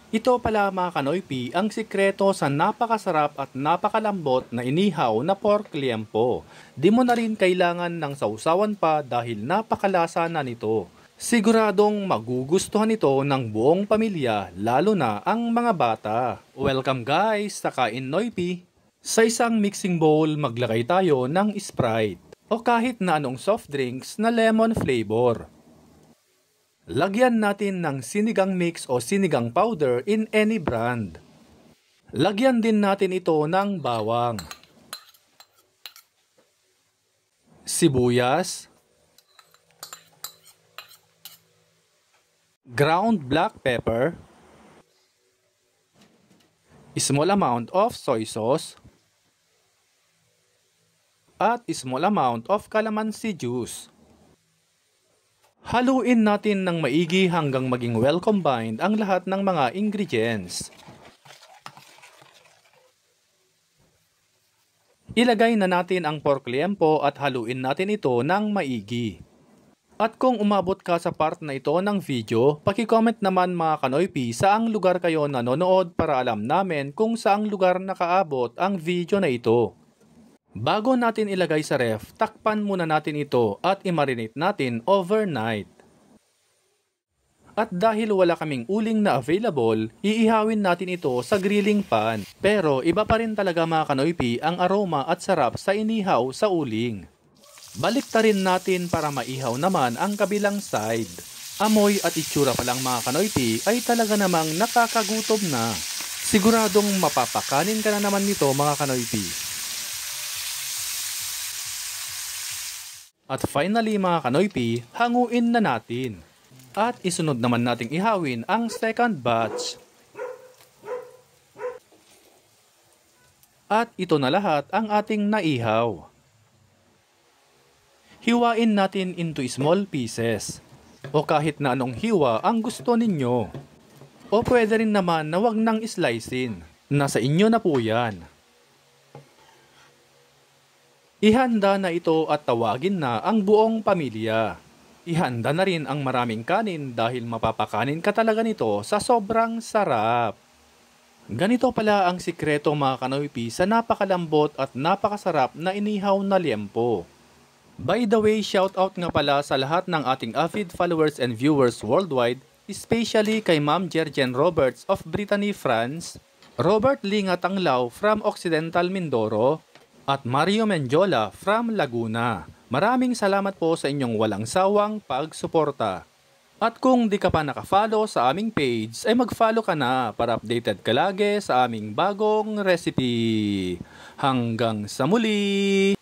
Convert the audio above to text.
Ito pala mga kanoypi ang sikreto sa napakasarap at napakalambot na inihaw na pork liempo. Di mo na rin kailangan ng sausawan pa dahil napakalasa na nito. Siguradong magugustuhan ito ng buong pamilya lalo na ang mga bata. Welcome guys sa Kain Noypi! Sa isang mixing bowl maglagay tayo ng Sprite o kahit na anong soft drinks na lemon flavor. Lagyan natin ng sinigang mix o sinigang powder in any brand. Lagyan din natin ito ng bawang, sibuyas, ground black pepper, small amount of soy sauce, at small amount of calamansi juice. Haluin natin ng maigi hanggang maging well combined ang lahat ng mga ingredients. Ilagay na natin ang pork liempo at haluin natin ito ng maigi. At kung umabot ka sa part na ito ng video, paki-comment naman mga kanoypi saang lugar kayo nanonood para alam namin kung saang lugar nakaabot ang video na ito. Bago natin ilagay sa ref, takpan muna natin ito at i-marinate natin overnight. At dahil wala kaming uling na available, iihawin natin ito sa grilling pan. Pero iba pa rin talaga mga kanoypi ang aroma at sarap sa inihaw sa uling. Baliktarin natin para maihaw naman ang kabilang side. Amoy at itsura pa lang mga kanoypi ay talaga namang nakakagutom na. Siguradong mapapakanin ka na naman nito mga kanoypi. At finally mga kanoypi, hanguin na natin. At isunod naman nating ihawin ang second batch. At ito na lahat ang ating naihaw. Hiwain natin into small pieces. O kahit na anong hiwa ang gusto ninyo. O pwede rin naman na wag nang slicein. Nasa inyo na po yan. Ihanda na ito at tawagin na ang buong pamilya. Ihanda na rin ang maraming kanin dahil mapapakanin ka talaga nito sa sobrang sarap. Ganito pala ang sikreto mga kanoypi sa napakalambot at napakasarap na inihaw na liempo. By the way, shoutout nga pala sa lahat ng ating avid followers and viewers worldwide, especially kay Ma'am Jerjen Roberts of Brittany, France, Robert Lingat Anglao from Occidental Mindoro, at Mario Menjola from Laguna. Maraming salamat po sa inyong walang sawang pagsuporta. At kung di ka pa nakafollow sa aming page, ay mag-follow ka na para updated ka lagi sa aming bagong recipe. Hanggang sa muli!